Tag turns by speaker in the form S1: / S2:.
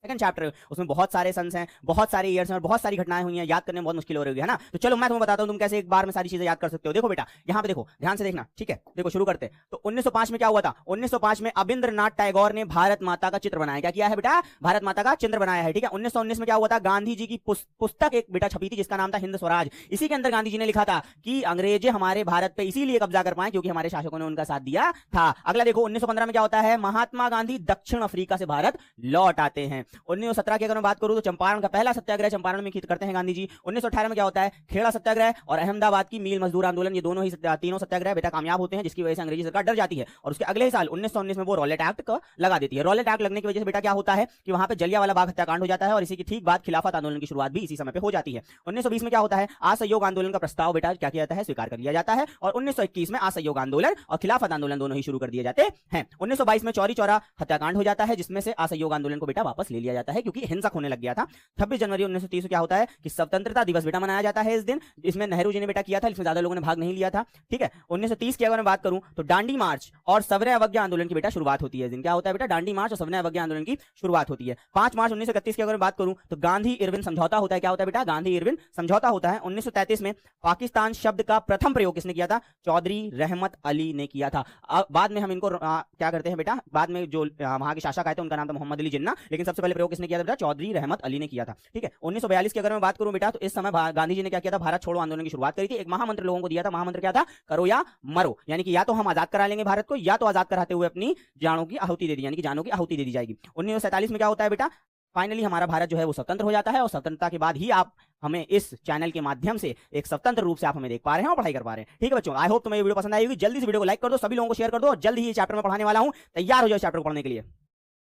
S1: Second chapter, उसमें बहुत सारे सन्स हैं, बहुत सारे ईयर्स हैं और बहुत सारी घटनाएं हुई हैं, याद करने में बहुत मुश्किल हो रही है ना। तो चलो मैं तुम्हें बताता हूं तुम कैसे एक बार में सारी चीजें याद कर सकते हो। देखो बेटा यहां पे देखो, ध्यान से देखना, ठीक है। देखो शुरू करते हैं। तो 1905 में क्या हुआ था? 1905 में अबिंद्रनाथ टैगोर ने भारत माता का चित्र बनाया। क्या किया है बेटा? भारत माता का चित्र बनाया है, ठीक है। 1919 में क्या हुआ था? गांधी जी की पुस्तक एक बेटा छपी थी जिसका नाम था हिंद स्वराज। इसी के अंदर गांधी जी ने लिखा था कि अंग्रेज हमारे भारत पे इसीलिए कब्जा कर पाए क्योंकि हमारे शासकों ने उनका साथ दिया था। अगला देखो 1915 में क्या होता है? महात्मा गांधी दक्षिण अफ्रीका से भारत लौट आते हैं। 1917 की अगर मैं बात करूं तो चंपारण का पहला सत्याग्रह चंपारण में करते हैं गांधी जी। 1918 में क्या होता है? खेड़ा सत्याग्रह और अहमदाबाद की मील मजदूर आंदोलन, ये दोनों ही तीनों सत्याग्रह बेटा कामयाब होते हैं, जिसकी वजह से अंग्रेजी सरकार डर जाती है और उसके अगले ही साल 1919 में वो रॉलेट एक्ट को लगा देती है। रॉलेट एक्ट लगने की वजह से बेटा क्या होता है कि वहां पे जलियांवाला बाग हत्याकांड हो जाता है और इसी की ठीक बाद खिलाफत आंदोलन की शुरुआत भी इसी समय पे हो जाती है। 1920 में क्या होता है? असहयोग आंदोलन का प्रस्ताव बेटा क्या किया जाता है? स्वीकार कर लिया जाता है और 1921 में असहयोग आंदोलन और खिलाफत आंदोलन दोनों ही शुरू कर दिए जाते हैं। 1922 में चौरी चौरा हत्याकांड हो जाता है जिसमें से असहयोग आंदोलन को बेटा वापस ले लिया जाता है क्योंकि हिंसक होने लग गया था। 26 जनवरी 1930 को क्या होता है कि स्वतंत्रता दिवस बेटा मनाया जाता है इस दिन, इसमें नेहरू जी ने बेटा किया था, इसमें ज्यादा लोगों ने भाग नहीं लिया था, ठीक है। 1930 की अगर मैं बात करूं तो डांडी मार्च और सवर्ण अवज्ञा आंदोलन की बेटा शुरुआत होती है। इस दिन क्या होता है बेटा? डांडी मार्च और सवर्ण अवज्ञा आंदोलन की शुरुआत होती है। 5 मार्च 1931 की अगर मैं बात करूं तो गांधी इरविन समझौता होता है। क्या होता है बेटा? गांधी इरविन समझौता होता है। 1933 में पाकिस्तान शब्द का प्रथम प्रयोग किसने किया था? चौधरी रहमत अली ने किया था। बाद में हम इनको क्या करते हैं बेटा? बाद में जो वहां के शासक आए थे उनका नाम था मोहम्मद अली जिन्ना, लेकिन सबसे पहले प्रयोग किसने किया था बेटा? चौधरी रहमत अली ने किया था, ठीक है। 1942 की अगर मैं बात करूं बेटा तो इस समय गांधी जी ने क्या किया था? भारत छोड़ो आंदोलन की शुरुआत करी थी। एक महामंत्र लोगों को दिया था, महामंत्र क्या था? करो या मरो, यानी कि या तो हम आजाद करा लेंगे भारत को या तो आजाद कराते हुए अपनी जानों की आहुति दे दी, यानी कि जानों की आहुति दे दी जाएगी। 1947 में क्या होता है बेटा? फाइनली हमारा भारत जो है वो स्वतंत्र हो जाता है और स्वतंत्रता के बाद ही आप हमें इस चैनल के माध्यम से एक स्वतंत्र रूप से आप हमें देख पा रहे हैं और पढ़ाई कर पा रहे हैं, ठीक है बच्चों। आई होप तुम्हें ये वीडियो पसंद आई होगी। जल्दी से वीडियो को लाइक कर दो, सभी लोगों को शेयर कर दो और जल्दी ही चैप्टर में पढ़ाने वाला हूं, तैयार हो जाओ चैप्टर को पढ़ने के लिए।